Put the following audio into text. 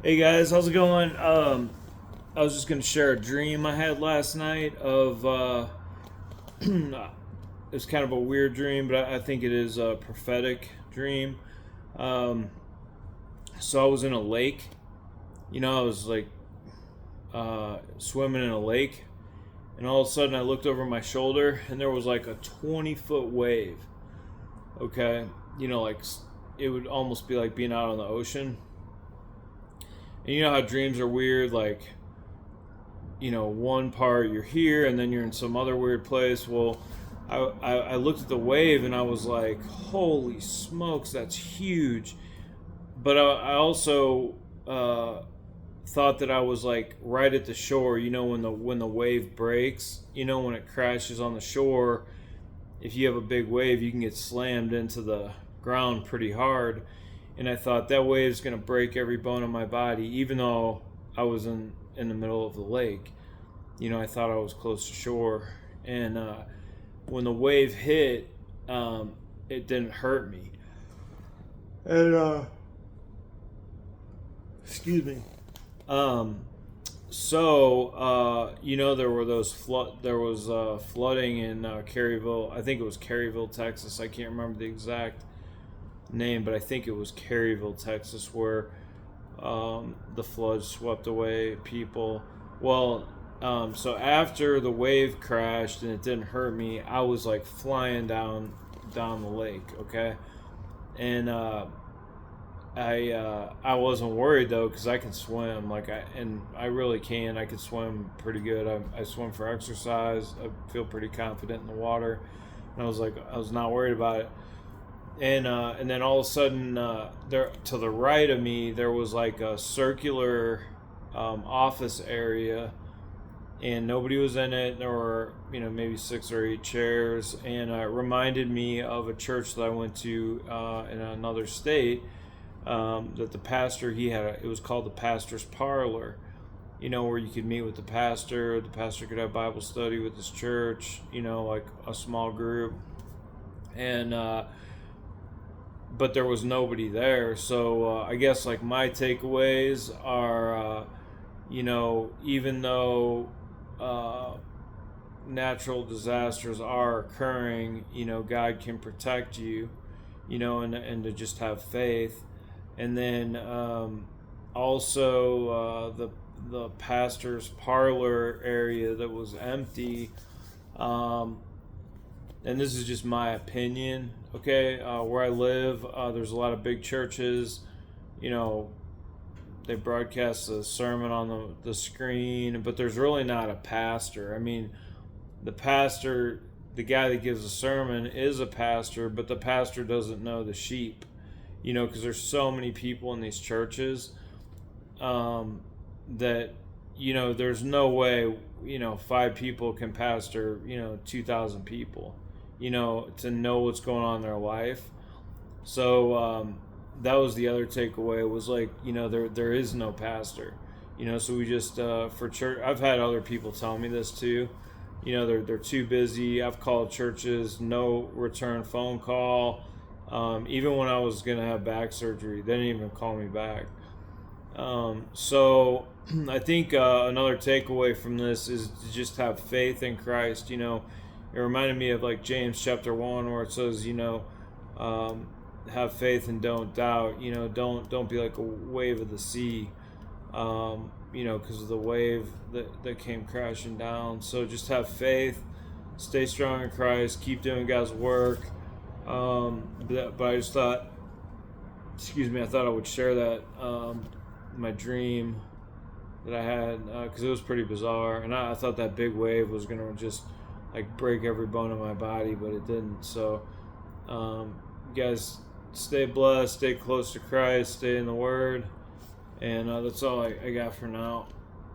Hey guys, how's it going? I was just gonna share a dream I had last night of it's kind of a weird dream, but I think it is a prophetic dream. Um, so I was in a lake. I was like swimming in a lake, and all of a sudden I looked over my shoulder, and there was like a 20-foot wave. Okay, like it would almost be like being out on the ocean. And you know how dreams are weird, like one part you're here and then you're in some other weird place. Well, I looked at the wave and I was like, holy smokes, that's huge. But I also thought that I was like right at the shore. When the wave breaks, when it crashes on the shore, if you have a big wave, you can get slammed into the ground pretty hard. And I thought that wave's gonna break every bone in my body, even though I was in the middle of the lake. I thought I was close to shore, and when the wave hit, it didn't hurt me. And excuse me. Um, there were those flood. There was flooding in Caryville. I think it was Caryville, Texas. I can't remember the exact name, but I think it was Caryville, Texas, where the flood swept away people. Well, so after the wave crashed and it didn't hurt me, I was like flying down the lake. Okay, and I wasn't worried though because I can swim. I really can. I can swim pretty good. I swim for exercise. I feel pretty confident in the water, and I was not worried about it. And then all of a sudden, there to the right of me, there was like a circular office area, and nobody was in it. There were maybe 6 or 8 chairs, and it reminded me of a church that I went to in another state. That the pastor he had, it was called the pastor's parlor. Where you could meet with the pastor. The pastor could have Bible study with his church. Like a small group, and but there was nobody there. So I guess like my takeaways are, even though natural disasters are occurring, God can protect you, and to just have faith. And then also the pastor's parlor area that was empty. And this is just my opinion. Okay, where I live, there's a lot of big churches. You know, they broadcast the sermon on the screen, but there's really not a pastor. I mean, the pastor, the guy that gives the sermon, is a pastor, but the pastor doesn't know the sheep. Because there's so many people in these churches that there's no way 5 people can pastor 2,000 people. To know what's going on in their life. So that was the other takeaway. Was like there is no pastor. So we just for church. I've had other people tell me this too. They're too busy. I've called churches, no return phone call. Even when I was gonna have back surgery, they didn't even call me back. So I think another takeaway from this is to just have faith in Christ. It reminded me of like James chapter 1, where it says, have faith and don't doubt. Don't be like a wave of the sea. Because of the wave that came crashing down. So just have faith, stay strong in Christ, keep doing God's work. But I just thought, I thought I would share that my dream that I had because it was pretty bizarre, and I thought that big wave was gonna just like break every bone in my body, but it didn't. So, you guys, stay blessed, stay close to Christ, stay in the Word, and that's all I got for now.